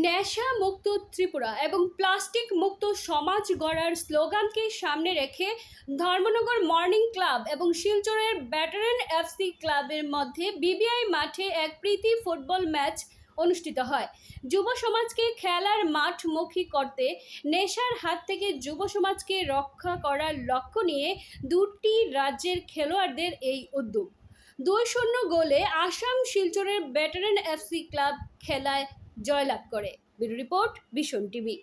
নেশা মুক্ত ত্রিপুরা এবং প্লাস্টিক মুক্ত সমাজ গড়ার স্লোগানকে সামনে রেখে ধর্মনগর মর্নিং ক্লাব এবং শিলচরের ব্যাটারেন এফসি ক্লাবের মধ্যে বিবিআই মাঠে এক প্রীতি ফুটবল ম্যাচ অনুষ্ঠিত হয়। যুব সমাজকে খেলার মাঠমুখী করতে, নেশার হাত থেকে যুব সমাজকে রক্ষা করার লক্ষ্য নিয়ে দুটি রাজ্যের খেলোয়াড়দের এই উদ্যোগ। 2-0 গোলে আসাম শিলচরের ব্যাটারেন এফসি ক্লাব খেলায় জয়লাভ করে। Bureau report, vision TV.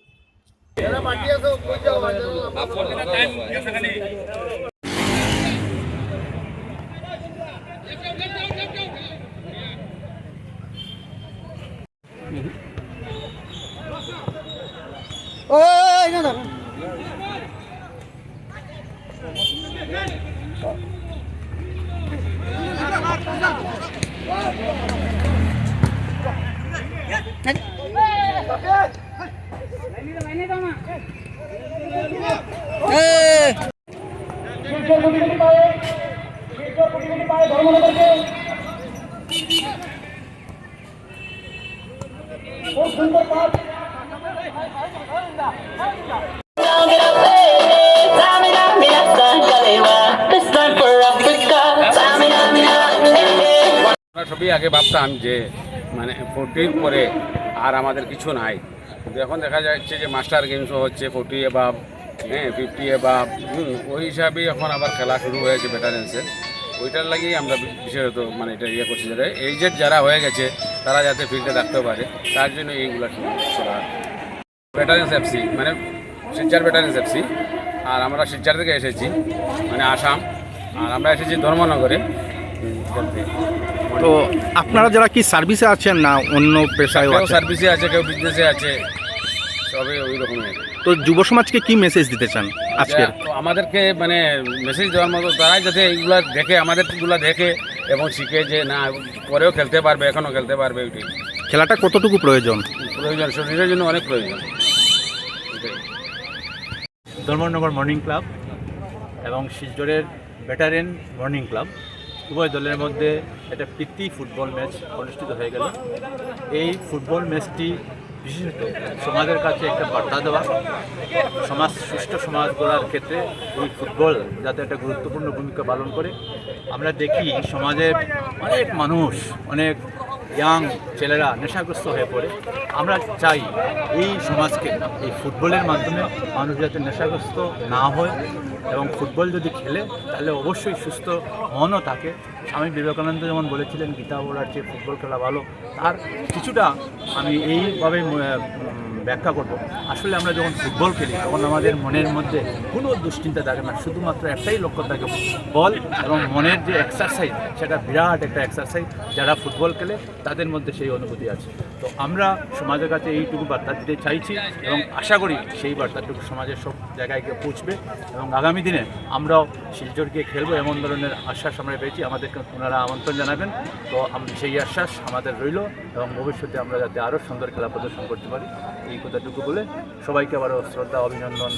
সবই আগে ভাবতাম যে মানে 40 পরে আর আমাদের কিছু নাই, কিন্তু এখন দেখা যাচ্ছে যে মাস্টার গেমসও হচ্ছে 40 এবাব, 50 এবাব, ওই হিসাবেই এখন আবার খেলা শুরু হয়েছে ভেটারেন্সের। ওইটার লাগেই আমরা বিশেষত মানে এটা করছি যে এইজেড যারা হয়ে গেছে তারা যাতে ফিল্ডে রাখতে পারে, তার জন্য এইগুলো করা। ভেটারেন্স এফসি মানে শিলচর ভেটারেন্স এফসি, আর আমরা শিলচর থেকে এসেছি মানে আসাম, আর আমরা এসেছি ধর্মনগরে খেলতে। তো আপনারা যারা কি সার্ভিসে আছেন না অন্য পেশায়? কেউ সার্ভিসে আছে, কেউ বিজনেসে আছে, সবই ওই রকমের। তো যুব সমাজকে কি মেসেজ দিতে চান আজকে? আমাদেরকে মানে মেসেজ দেওয়ার মতো তারাই যাতে এইগুলা দেখে, আমাদেরগুলো দেখে এবং শিখে যে না পরেও খেলতে পারবে, এখনও খেলতে পারবে। ওইটাই খেলাটা কতটুকু প্রয়োজন? শরীরের জন্য অনেক প্রয়োজন। ধর্মনগর মর্নিং ক্লাব এবং শিলচরের ব্যাটারেন মর্নিং ক্লাব উভয় দলের মধ্যে একটা প্রীতি ফুটবল ম্যাচ অনুষ্ঠিত হয়ে গেল। এই ফুটবল ম্যাচটি বিশেষত সমাজের কাছে একটা বার্তা দেওয়া, সুষ্ঠু সমাজ গড়ার ক্ষেত্রে এই ফুটবল যাতে একটা গুরুত্বপূর্ণ ভূমিকা পালন করে। আমরা দেখি সমাজের অনেক মানুষ, অনেক ইয়াং ছেলেরা নেশাগ্রস্ত হয়ে পড়ে। আমরা চাই এই সমাজকে এই ফুটবলের মাধ্যমে মানুষ যাতে নেশাগ্রস্ত না হয় এবং ফুটবল যদি খেলে তাহলে অবশ্যই সুস্থ মনও থাকে। স্বামী বিবেকানন্দ যেমন বলেছিলেন গীতা পড়ার চেয়ে ফুটবল খেলা ভালো, তার কিছুটা আমি এইভাবে ব্যাখ্যা করব। আসলে আমরা যখন ফুটবল খেলি তখন আমাদের মনের মধ্যে কোনো দুশ্চিন্তা থাকে না, শুধুমাত্র একটাই লক্ষ্য থাকে বল, এবং মনের যে এক্সারসাইজ সেটা বিরাট একটা এক্সারসাইজ। যারা ফুটবল খেলে তাদের মধ্যে সেই অনুভূতি আছে। তো আমরা সমাজের কাছে এইটুকু বার্তা দিতে চাইছি এবং আশা করি সেই বার্তাটুকু সমাজের সব জায়গায় গিয়ে পৌঁছবে এবং আগামী দিনে আমরাও শিলচর গিয়ে খেলবো এমন ধরনের আশ্বাস আমরা পেয়েছি। আমাদেরকে ওনারা আমন্ত্রণ জানাবেন, তো সেই আশ্বাস আমাদের রইল এবং ভবিষ্যতে আমরা যাতে আরও সুন্দর খেলা প্রদর্শন করতে পারি এই কথাটুকু বলে সবাইকে আবারও শ্রদ্ধা, অভিনন্দন,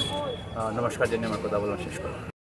নমস্কার জানিয়ে আমার কথা বলা শেষ করি।